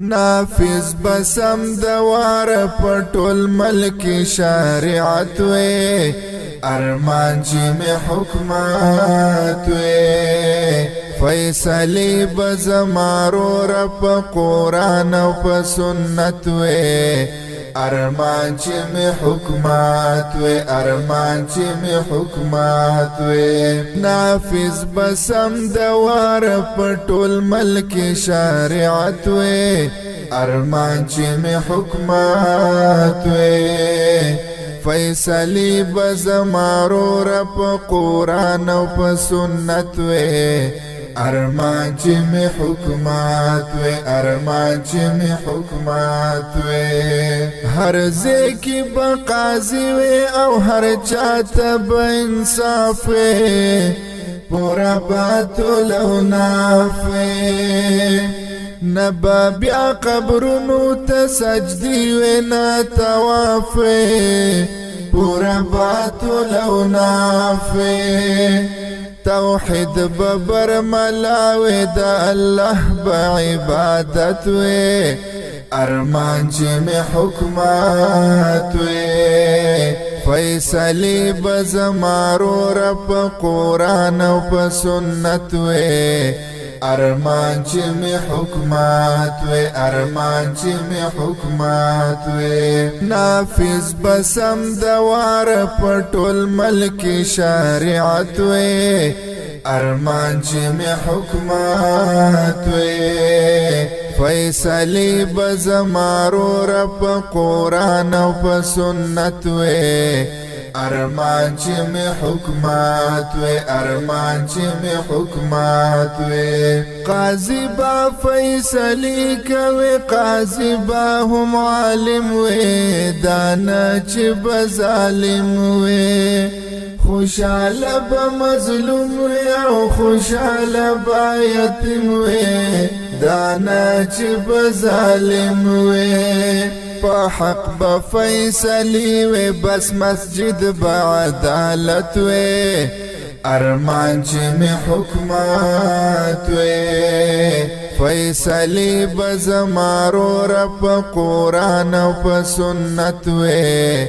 نافذ بسم دوار پټول ملک شریعت وې ارمان چې می حکمت وې فیصله بزمارو رب قرآن او په سنت وې ارمان چې می حکمت وې ارمان چې می حکمت وې نافذ بسم دوار پټول ملک شریعت وې ارمان چې می حکمت وې فیصله بزمارو رب قرآن او په سنت وې ارمان چې می حکمت وې ارمان چې می حکمت وې هر ځکه به قاضي وې او هر چاته به انصاف وې پورا باطل او ناف وې نبا بیا قبرونو ته سجدي وې نه طواف وې پورا باطل او ناف وې توحید ببر ملاوی دا اللہ بعبادت وی ارمان چې می حکمت وی فیصلی بزمارو رب قرآن او په سنت وی ارمان چې می حکمت وی ارمان چې می حکمت وی نافذ بسم دوار پټول ملک شریعت وی ارمان چې می حکمت وی فیصله بزمارو رب قرآن او په سنت وی ارمان چې می حکمت وې ارمان چې می حکمت وې قاضي با فیصله کوي قاضي با هم عالم وې دانا چې بظالم وې خوشاله به مظلوم وې او خوشاله به یتیم وې دانا چې بظالم وې په حق به فیصلی وی بس مسجد به عدالت وی ارمان چې می حکمت وی فیصلی به زمارو رب قرآن او په سنت وی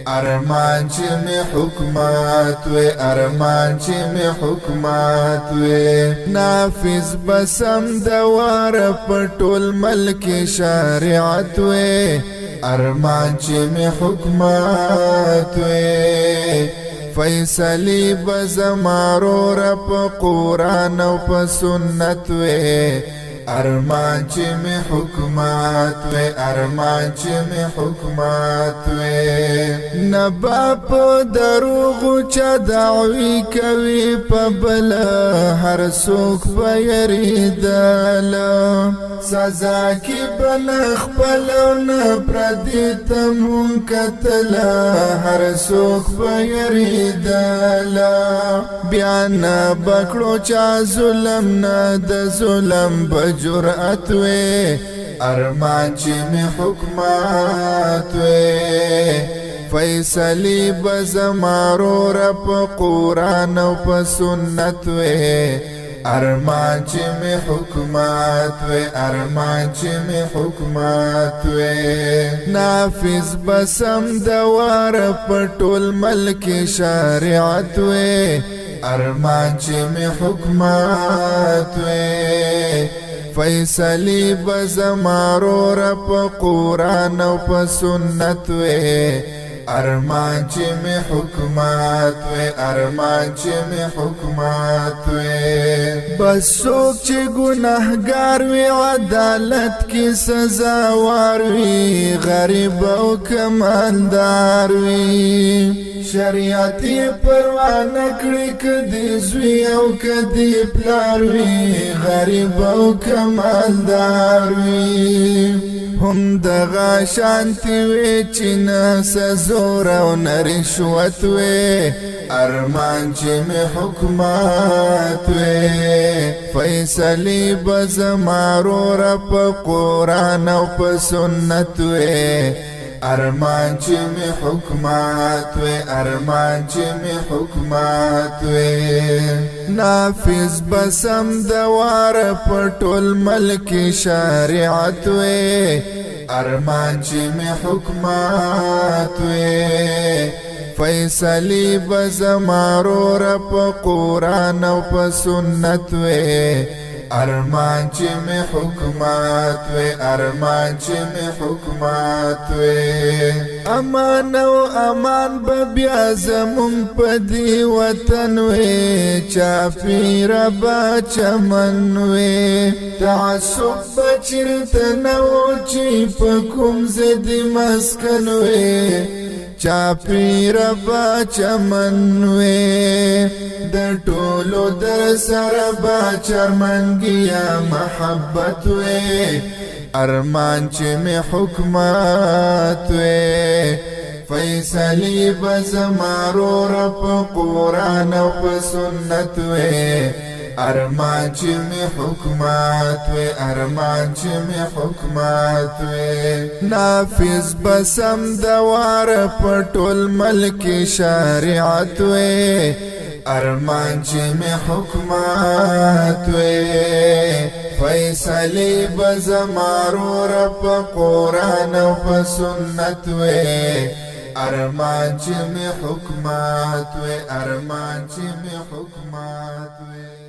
ارمان چې می حکمت وی ارمان چې می حکمت وی نافذ بسم دوار پټول ملک شریعت وی ارمان چې می حکمت وی فیصله بزمارو رب قرآن او په سنت وی ارمان چې می حکمت وی ارمان چې می حکمت وی نبا په دروغ چا دعوی کوي په بل هر څوک به یریدل سزا کی بن خپل نه پردی تم کتل هر څوک به یریدل بیان بکړو چا ظلم نه د ظلم جرأت وی ارمان چې می حکمت وی فیصلی بزمارو رب قرآن او په سنت وی ارمان چې می حکمت وی ارمان چې می حکمت وی نافذ بسم دوار پټول ملک شریعت وی ارمان چې می حکمت وی فیصله بزمارو رب قرآن او په سنت وی ارمان چې می حکمت وی ارمان چې می حکمت وی بس څوک چې ګناهګار وي عدالت کې سزا وار وي غریب او کمالدار وي شریعت پروا نکړي کدي زوی او کدي پلار وي غریب او کمالدار وي هم دغه شانتی وی چې نه سزور او نه رشوت وی ارمان چې می حکمت وی فیصله بزمارو رب قرآن او په سنت وی ارمان چې می حکمات وې ارمان چې می حکمات وې نافذ بسم دوار پټول ملک شریعت وې ارمان چې می حکمات وې فیصلی بزمارو رب قرآن و پا سنت وے ارمان چی میں حکمات وے ارمان چی میں حکمات وے امان و امان ببیا زمون پا دی وطن وے چاپی ربا چمن وے تعصب بچرتنو چی پا کم زدی مسکن وے چاپی ربا چمن وے در ټولو در سره با چرمنگیا محبت وے ارمان چې می حکمات وے فیصلی بزمارو رب قرآن و پا سنت وے ارمان چې می حکمات وے ارمان چې می حکمات وے نافذ بسم دوار پټول ملک شریعت وے ارمان چې می حکمات وے فیصلی بزمارو رب قرآن و پا سنت وے ارمان چې می حکمات وے ارمان چې می حکمات وے